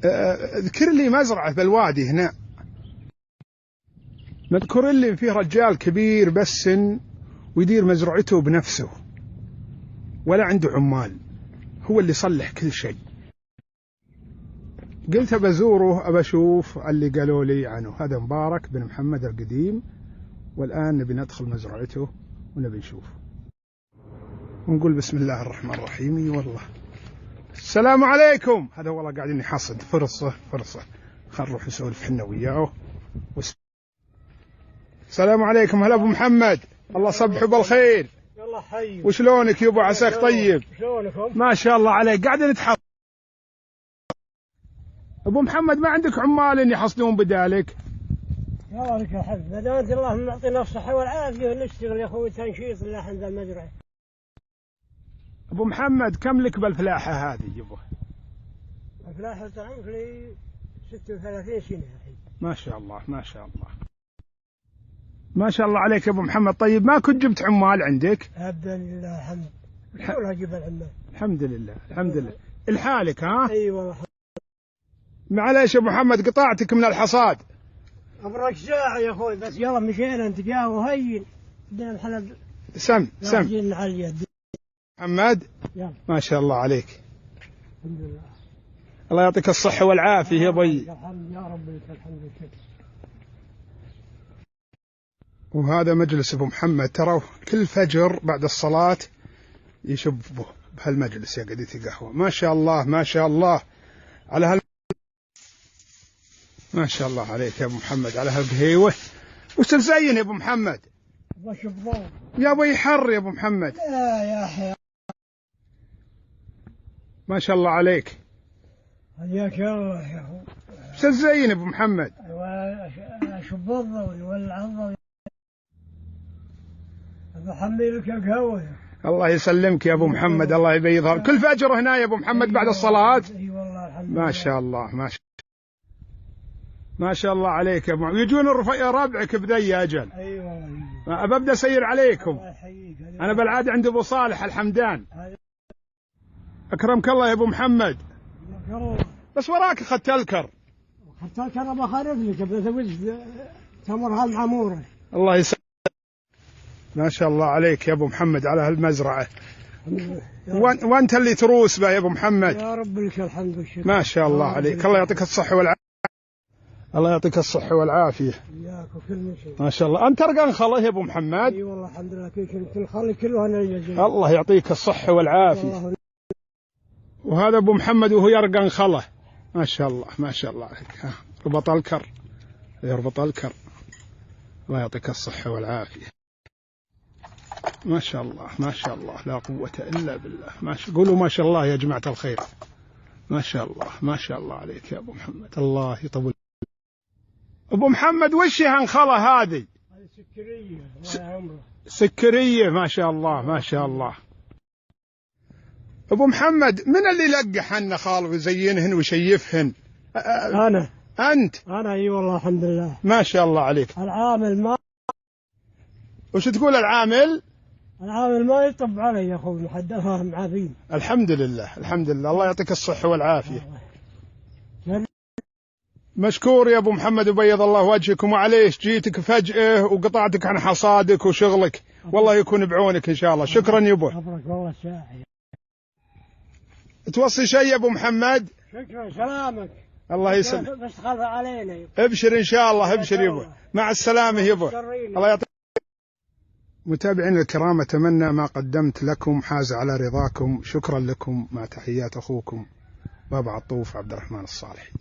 اذكر لي مزرعة بالوادي هنا، مذكور لي فيه رجال كبير بالسن ويدير مزرعته بنفسه ولا عنده عمال، هو اللي يصلح كل شيء. قلت بزوره أبشوف اللي قالوا لي عنه. هذا مبارك بن محمد القديم، والآن نبي ندخل مزرعته ونبي نشوفه ونقول بسم الله الرحمن الرحيم. اي والله. السلام عليكم. هذا والله قاعدين يحصد فرصة. خل نروح نسولف حنا وياه. السلام عليكم. هلا ابو محمد، الله صبحه بالخير. الله حي. وشلونك يبا؟ عساك طيب؟ شلونكم؟ ما شاء الله عليك. قاعدين نتحصد. ابو محمد ما عندك عمال يحصدون بدالك؟ يا لك الحمد، بدأت الله يعطينا الصحة والعافية ونشتغل يا اخوي تنشيط اللحم ذا المزرعة. ابو محمد كم لك بالفلاحة هذه يبا؟ الفلاحة تعرف لي 36 سنة الحين. ما شاء الله ما شاء الله ما شاء الله عليك يا ابو محمد. طيب ما كنت جبت عمال عندك؟ ابدا لله الحمد. شلون اجيب العمال؟ الحمد لله الحمد لله. لحالك ها؟ اي والله. معليش يا ابو محمد قطعتك من الحصاد. ابرك ساعة يا اخوي بس يلا مشينا نتقاه وهين بدنا الحلب. سم محمد يلا. ما شاء الله عليك. الحمد لله. الله يعطيك الصحة والعافية يا بي. الحمد يا رب لك الحمد لله. وهذا مجلس ابو محمد، ترى كل فجر بعد الصلاة يشب بهالمجلس يا قديتي قهوة. ما شاء الله ما شاء الله على ما شاء الله عليك يا ابو محمد على هالقهيوة. وش تزين يا ابو محمد؟ يا بي حر يا ابو محمد. لا يا اخي. ما شاء الله عليك. حياك الله يا اخو. وش تزين يا ابو محمد؟ شب الضوء والعظم. بحملك القهوة. الله يسلمك يا ابو محمد، الله يبيضها. كل فجر هنا يا ابو محمد بعد الصلاة. اي والله الحمد لله. ما شاء الله ما شاء الله عليك يا ابو محمد. يجون ربعك بذي اجل. اي والله. ابدا اسير عليكم. الله يحييك. انا بالعاده عند ابو صالح الحمدان. اكرمك الله يا ابو محمد. بس وراك اخذت الكر. اخذت الكر بخالف لك بزوج تمر هالعموره. الله يسلمك. ما شاء الله عليك يا ابو محمد على هالمزرعه. وانت اللي تروس به يا ابو محمد. يا رب لك الحمد والشكر. ما شاء الله عليك. الله يعطيك الصحه والعافيه. الله يعطيك الصحه والعافيه. اياك وكل شيء. ما شاء الله. انت رقان خله يا ابو محمد. اي والله الحمد لله. كل الخلي كله انا يجي. الله يعطيك الصحه والعافيه. وهذا ابو محمد وهو يرقن خله. ما شاء الله ما شاء الله عليك. ربط الكر يربط الكر. الله يعطيك الصحه والعافيه. ما شاء الله ما شاء الله لا قوة إلا بالله. قولوا ما شاء الله يا جماعة الخير. ما شاء الله ما شاء الله عليك يا أبو محمد. الله يطول. أبو محمد وش هالخلة هذه؟ سكرية. الله يعمره. سكرية. ما شاء الله ما شاء الله. أبو محمد من اللي لقح عنا خال ويزينهن ويشيفهن؟ أنا. أنت؟ أنا اي والله الحمد لله. ما شاء الله عليك. العامل ما. وش تقول العامل؟ العامل ما يطب علي يا اخوي محدثها معافين. الحمد لله الحمد لله. الله يعطيك الصحة والعافية. مشكور يا ابو محمد وبيض الله وجهكم. وعليش جيتك فجأة وقطعتك عن حصادك وشغلك، والله يكون بعونك ان شاء الله. شكرا يبا. ابرك والله ساعة. توصي شيء يا ابو محمد؟ شكرا سلامك. الله يسلمك. بس تخاف علينا. ابشر ان شاء الله ابشر يبا. مع السلامة يبا. الله يعطيك. متابعين الكرام، أتمنى ما قدمت لكم حاز على رضاكم. شكرا لكم. مع تحيات أخوكم بابا عطوف عبد الرحمن الصالحي.